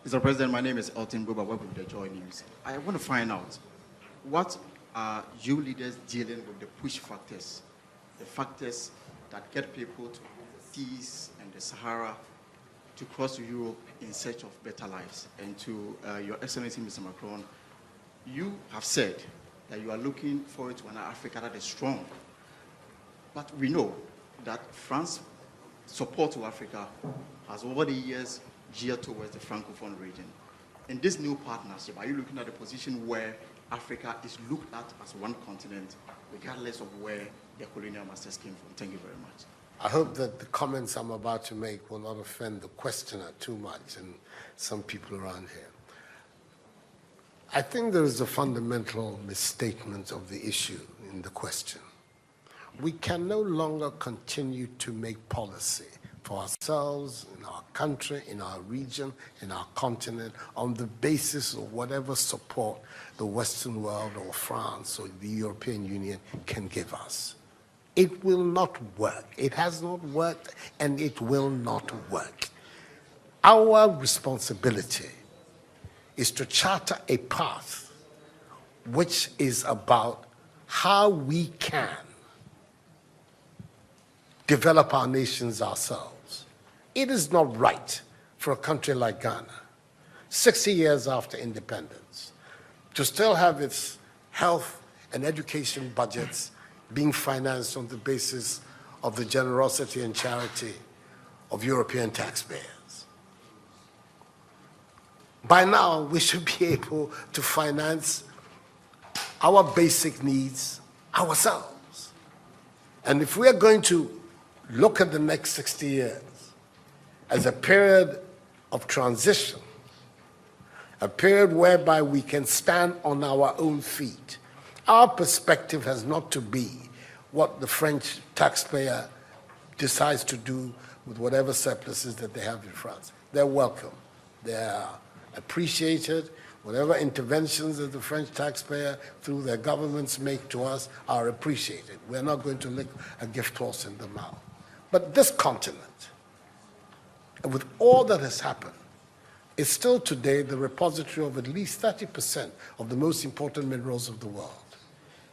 Mr. President, my name is Elton Boba, work with the Joy News. I want to find out, what are you leaders dealing with the push factors, the factors that get people to the seas and the Sahara to cross to Europe in search of better lives? And to Your Excellency, Mr. Macron, you have said that you are looking forward to an Africa that is strong. But we know that France's support to Africa has over the years geared towards the Francophone region. In this new partnership, are you looking at a position where Africa is looked at as one continent, regardless of where the colonial masters came from? Thank you very much. I hope that the comments I'm about to make will not offend the questioner too much and some people around here. I think there is a fundamental misstatement of the issue in the question. We can no longer continue to make policy for ourselves, in our country, in our region, in our continent, on the basis of whatever support the Western world or France or the European Union can give us. It will not work. It has not worked, and it will not work. Our responsibility is to charter a path which is about how we can develop our nations ourselves. It is not right for a country like Ghana, 60 years after independence, to still have its health and education budgets being financed on the basis of the generosity and charity of European taxpayers. By now, we should be able to finance our basic needs ourselves. And if we are going to look at the next 60 years as a period of transition, a period whereby we can stand on our own feet, our perspective has not to be what the French taxpayer decides to do with whatever surpluses that they have in France. They're welcome. They're appreciated. Whatever interventions that the French taxpayer through their governments make to us are appreciated. We're not going to lick a gift horse in the mouth. But this continent, with all that has happened, is still today the repository of at least 30% of the most important minerals of the world.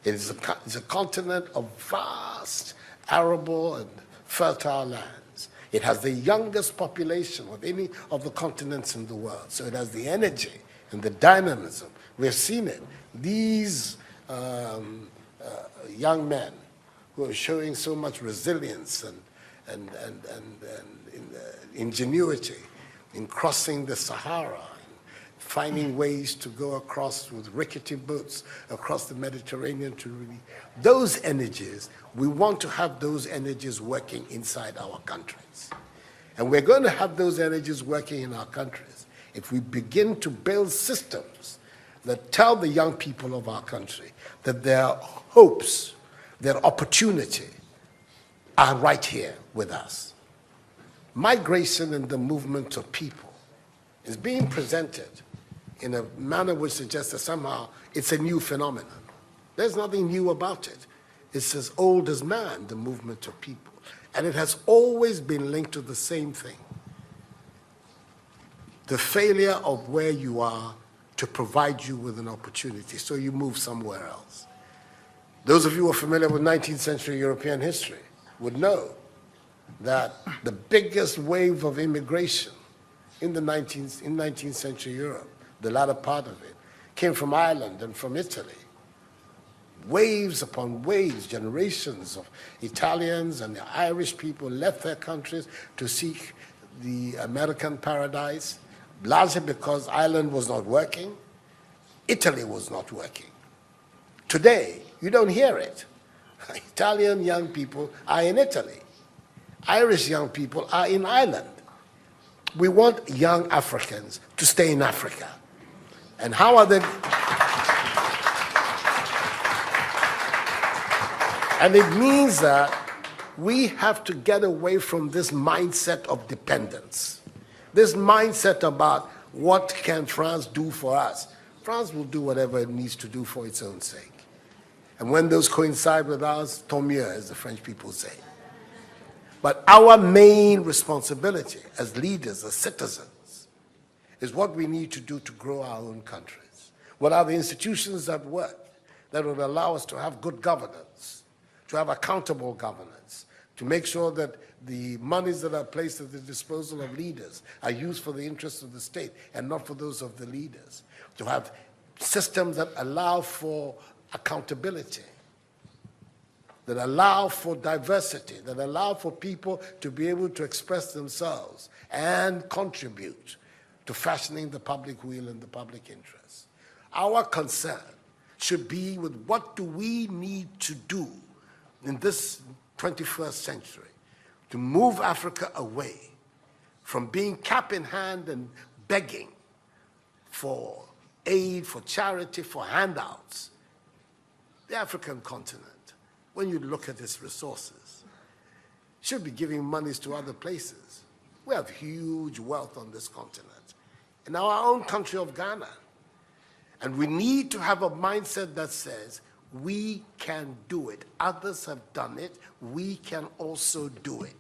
It's a continent of vast, arable, and fertile lands. It has the youngest population of any of the continents in the world. So it has the energy and the dynamism. We've seen it. These young men who are showing so much resilience and ingenuity in crossing the Sahara, finding ways to go across with rickety boats across the Mediterranean to really, those energies, we want to have those energies working inside our countries. And we're going to have those energies working in our countries if we begin to build systems that tell the young people of our country that their hopes, their opportunity are right here with us. Migration and the movement of people is being presented in a manner which suggests that somehow it's a new phenomenon. There's nothing new about it. It's as old as man, the movement of people. And it has always been linked to the same thing. The failure of where you are to provide you with an opportunity, so you move somewhere else. Those of you who are familiar with 19th century European history would know that the biggest wave of immigration in 19th century Europe, the latter part of it, came from Ireland and from Italy. Waves upon waves, generations of Italians and the Irish people left their countries to seek the American paradise, largely because Ireland was not working, Italy was not working. Today, you don't hear it. Italian young people are in Italy. Irish young people are in Ireland. We want young Africans to stay in Africa. And how are they? And it means that we have to get away from this mindset of dependence. This mindset about what can France do for us. France will do whatever it needs to do for its own sake. And when those coincide with ours, tant mieux, as the French people say. But our main responsibility as leaders, as citizens, is what we need to do to grow our own countries. What are the institutions that work, that would allow us to have good governance, to have accountable governance, to make sure that the monies that are placed at the disposal of leaders are used for the interests of the state and not for those of the leaders, to have systems that allow for accountability, that allow for diversity, that allow for people to be able to express themselves and contribute to fashioning the public will and the public interest. Our concern should be with what do we need to do in this 21st century to move Africa away from being cap in hand and begging for aid, for charity, for handouts. The African continent, when you look at its resources, should be giving monies to other places. We have huge wealth on this continent, in our own country of Ghana. And we need to have a mindset that says, we can do it. Others have done it. We can also do it.